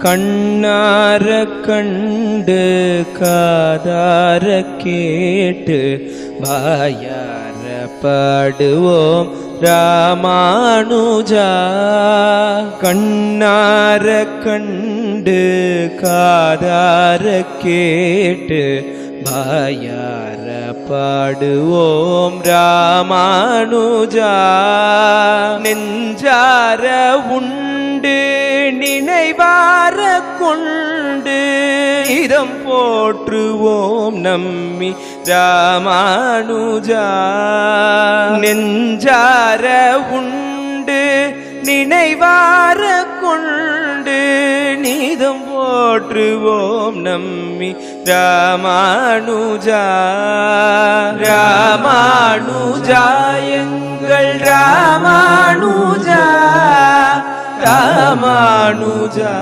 கண்ணார கண்டு காதார கேட்டு வாயார பாடுவோம் ராமானுஜா. கண்ணார கண்டு காதார கேட்டு வாயார பாடுவோம் ராமானுஜா. நெஞ்சார உண்டு நினைவார கொண்டு இதம் போற்றுவோம் நம்மி ராமானுஜா. நெஞ்சார உண்டு நினைவார கொண்டு நீதம் போற்றுவோம் நம்மி ராமானுஜா. ராமானுஜா எங்கள் ராமானுஜா, ராமானுஜா